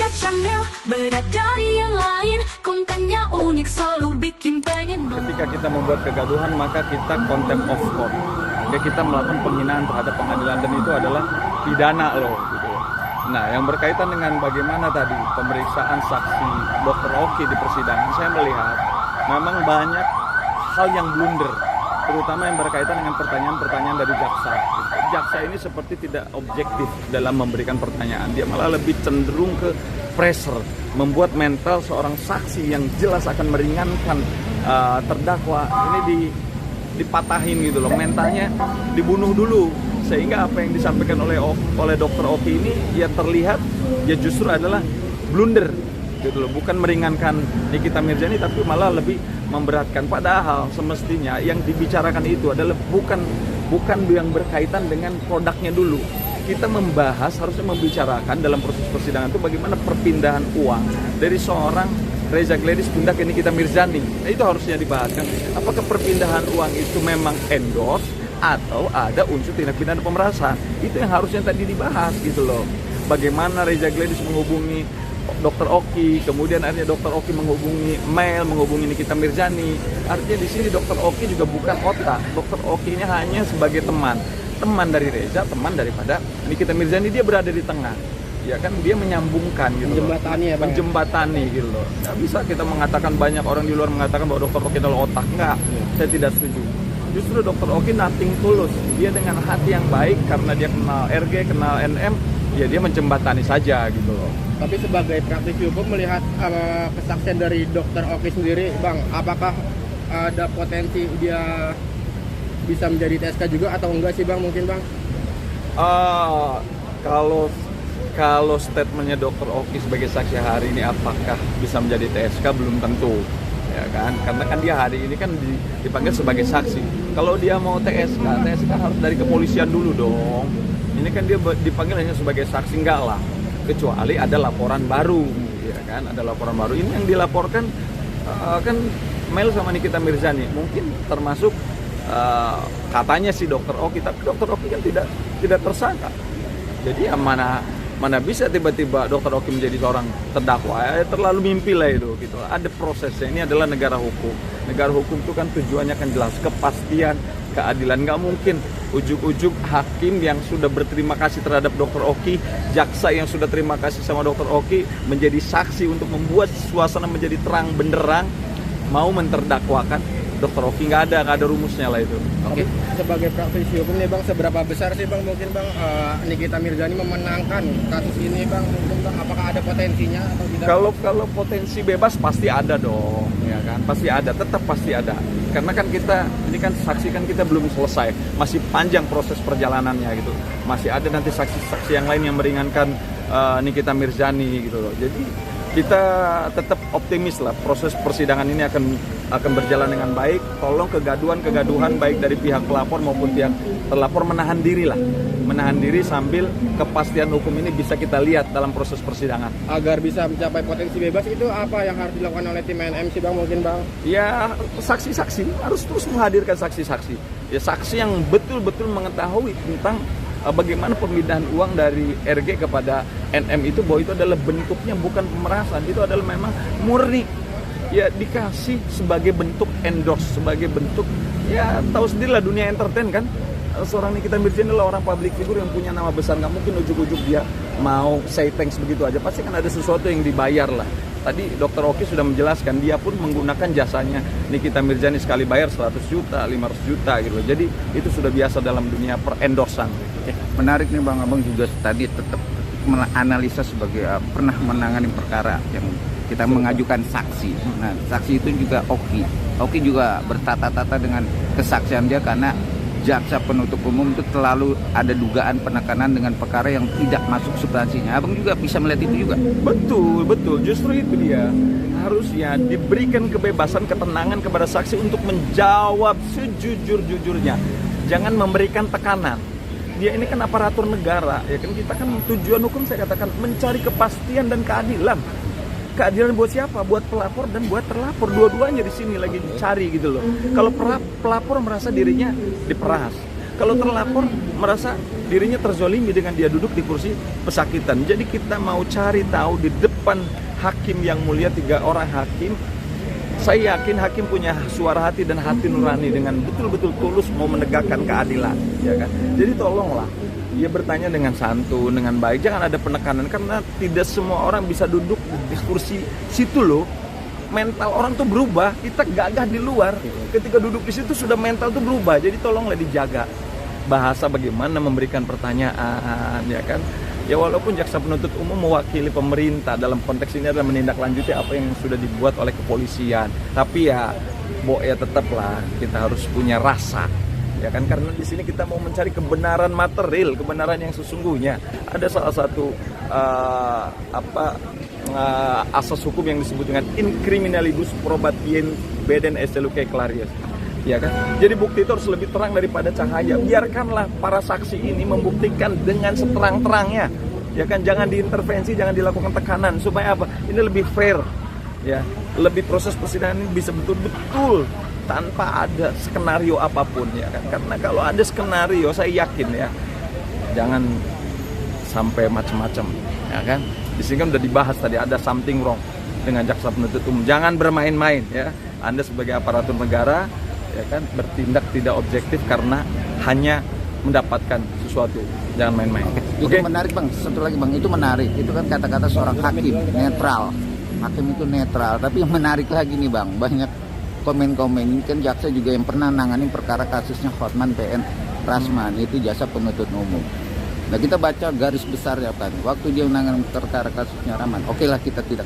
Reza Channel, beda dari yang lain, kontennya unik selalu bikin pengen nonton. Ketika kita membuat kegaduhan, maka kita contempt of court. Ya, kita melakukan penghinaan terhadap pengadilan, dan itu adalah pidana loh gitu. Nah, yang berkaitan dengan bagaimana tadi pemeriksaan saksi Dr. Oki di persidangan, saya melihat memang banyak hal yang blunder, terutama yang berkaitan dengan pertanyaan-pertanyaan dari jaksa. Jaksa ini seperti tidak objektif dalam memberikan pertanyaan, dia malah lebih cenderung ke pressure, membuat mental seorang saksi yang jelas akan meringankan terdakwa ini dipatahin gitu loh, mentalnya dibunuh dulu, sehingga apa yang disampaikan oleh Dr. Oki ini ya terlihat ya justru adalah blunder gitu loh, bukan meringankan Nikita Mirzani tapi malah lebih memberatkan. Padahal semestinya yang dibicarakan itu adalah bukan yang berkaitan dengan produknya dulu. Kita membahas, harusnya membicarakan dalam proses persidangan itu bagaimana perpindahan uang dari seorang Reza Gladys pindah ke Nikita Mirzani. Nah, itu harusnya dibahas kan. Apakah perpindahan uang itu memang endorse atau ada unsur tindak pidana pemerasan? Itu yang harusnya tadi dibahas gitu loh. Bagaimana Reza Gladys menghubungi Dr. Oki, kemudian akhirnya Dr. Oki menghubungi Nikita Mirzani. Artinya di sini Dr. Oki juga bukan otak. Dr. Oki ini hanya sebagai teman dari Reza, teman daripada Nikita Mirzani. Dia berada di tengah, ya kan, dia menyambungkan gitu, menjembatani gitu loh. Nggak bisa kita mengatakan, banyak orang di luar mengatakan bahwa Dr. Oki adalah otak. Enggak, saya tidak setuju. Justru Dr. Oki nothing tulus. Dia dengan hati yang baik, karena dia kenal RG, kenal NM, ya dia menjembatani saja gitu loh. Tapi sebagai praktisi hukum, melihat kesaksian dari Dr. Oki sendiri, Bang, apakah ada potensi dia bisa menjadi TSK juga atau enggak sih, Bang, mungkin, Bang? Kalau statementnya Dr. Oki sebagai saksi hari ini apakah bisa menjadi TSK, belum tentu, ya kan? Karena kan dia hari ini kan dipanggil sebagai saksi. Kalau dia mau TSK harus dari kepolisian dulu dong. Ini kan dia dipanggil hanya sebagai saksi, enggak lah. Kecuali ada laporan baru, ya kan? Ada laporan baru. Ini yang dilaporkan kan Mel sama Nikita Mirzani, mungkin termasuk katanya si Dr. Oki, tapi Dr. Oki kan tidak tersangka. Jadi ya mana bisa tiba-tiba Dr. Oki menjadi seorang terdakwa? Terlalu mimpi lah itu gitu. Ada prosesnya. Ini adalah negara hukum. Negara hukum itu kan tujuannya kan jelas, kepastian, keadilan. Nggak mungkin ujuk-ujuk hakim yang sudah berterima kasih terhadap Dr. Oki, jaksa yang sudah terima kasih sama Dr. Oki, menjadi saksi untuk membuat suasana menjadi terang benderang, mau menterdakwakan Dr. Oki. Nggak ada rumusnya lah itu. Oke. Sebagai praktisi hukum nih, Bang, seberapa besar sih, Bang, mungkin, Bang, Nikita Mirzani memenangkan kasus ini, Bang? Mungkin, Bang, apakah ada potensinya atau tidak? Kalau potensi bebas pasti ada dong, ya kan? Pasti ada, tetap pasti ada. Karena kan ini kan saksi kan kita belum selesai, masih panjang proses perjalanannya gitu. Masih ada nanti saksi-saksi yang lain yang meringankan Nikita Mirzani gitu loh. Jadi kita tetap optimis lah, proses persidangan ini akan berjalan dengan baik. Tolong kegaduhan baik dari pihak pelapor maupun pihak terlapor menahan diri sambil kepastian hukum ini bisa kita lihat dalam proses persidangan. Agar bisa mencapai potensi bebas, itu apa yang harus dilakukan oleh tim NM sih, Bang, mungkin, Bang? Ya, saksi-saksi harus terus menghadirkan saksi-saksi. Ya, saksi yang betul-betul mengetahui tentang bagaimana pemindahan uang dari RG kepada NM itu, bahwa itu adalah bentuknya bukan pemerasan, itu adalah memang murni ya dikasih sebagai bentuk endorse, sebagai bentuk, ya tahu sendirilah dunia entertain kan, seorang Nikita Mirzani adalah orang public figure yang punya nama besar, nggak mungkin ujuk-ujuk dia mau say thanks begitu aja, pasti kan ada sesuatu yang dibayar lah. Tadi Dr. Oki sudah menjelaskan, dia pun menggunakan jasanya Nikita Mirzani, sekali bayar 100 juta, 500 juta gitu. Jadi itu sudah biasa dalam dunia per-endorsan. Menarik nih, Bang, Abang juga tadi tetap menganalisa sebagai pernah menangani perkara yang kita mengajukan saksi. Nah, saksi itu juga Oki juga bertata-tata dengan kesaksian dia, karena jaksa penuntut umum itu terlalu ada dugaan penekanan dengan perkara yang tidak masuk substansinya. Abang juga bisa melihat itu juga. Betul, justru itu dia. Harusnya diberikan kebebasan, ketenangan kepada saksi untuk menjawab sejujur-jujurnya. Jangan memberikan tekanan. Dia ini kan aparatur negara, ya kan, kita kan tujuan hukum saya katakan mencari kepastian dan keadilan. Keadilan buat siapa? Buat pelapor dan buat terlapor. Dua-duanya di sini lagi dicari gitu loh. Kalau pelapor merasa dirinya diperas, kalau terlapor merasa dirinya terzolimi dengan dia duduk di kursi pesakitan. Jadi kita mau cari tahu di depan hakim yang mulia, 3 orang hakim. Saya yakin hakim punya suara hati dan hati nurani dengan betul-betul tulus mau menegakkan keadilan, ya kan? Jadi tolonglah, dia bertanya dengan santun, dengan baik, jangan ada penekanan karena tidak semua orang bisa duduk di kursi situ loh. Mental orang tuh berubah, kita gagah di luar. Ketika duduk di situ sudah mental tuh berubah. Jadi tolonglah dijaga bahasa bagaimana memberikan pertanyaan, ya kan? Ya walaupun jaksa penuntut umum mewakili pemerintah dalam konteks ini adalah menindaklanjuti apa yang sudah dibuat oleh kepolisian. Tapi ya, tetaplah kita harus punya rasa, ya kan? Karena di sini kita mau mencari kebenaran material, kebenaran yang sesungguhnya. Ada salah satu asas hukum yang disebut dengan in criminalibus probatien beden esse lucae clarius. Ya kan? Jadi bukti itu harus lebih terang daripada cahaya. Biarkanlah para saksi ini membuktikan dengan seterang-terangnya. Ya kan? Jangan diintervensi, jangan dilakukan tekanan supaya apa? Ini lebih fair. Ya, lebih proses persidangan ini bisa betul-betul tanpa ada skenario apapun, ya kan? Karena kalau ada skenario, saya yakin ya, jangan sampai macam-macam, ya kan? Di sini kan udah dibahas tadi ada something wrong dengan jaksa penuntut umum. Jangan bermain-main, ya. Anda sebagai aparatur negara, ya kan, bertindak tidak objektif karena hanya mendapatkan sesuatu. Jangan main-main. Itu menarik bang, satu lagi bang, itu menarik. Itu kan kata-kata seorang hakim, netral. Hakim itu netral, tapi yang menarik lagi nih bang, banyak komen-komen. Ini kan jaksa juga yang pernah nanganin perkara kasusnya Hotman PN Rasman, itu jasa penuntut umum. Nah kita baca garis besar ya kan, waktu dia menangani perkara kasusnya Rahman, oke lah kita tidak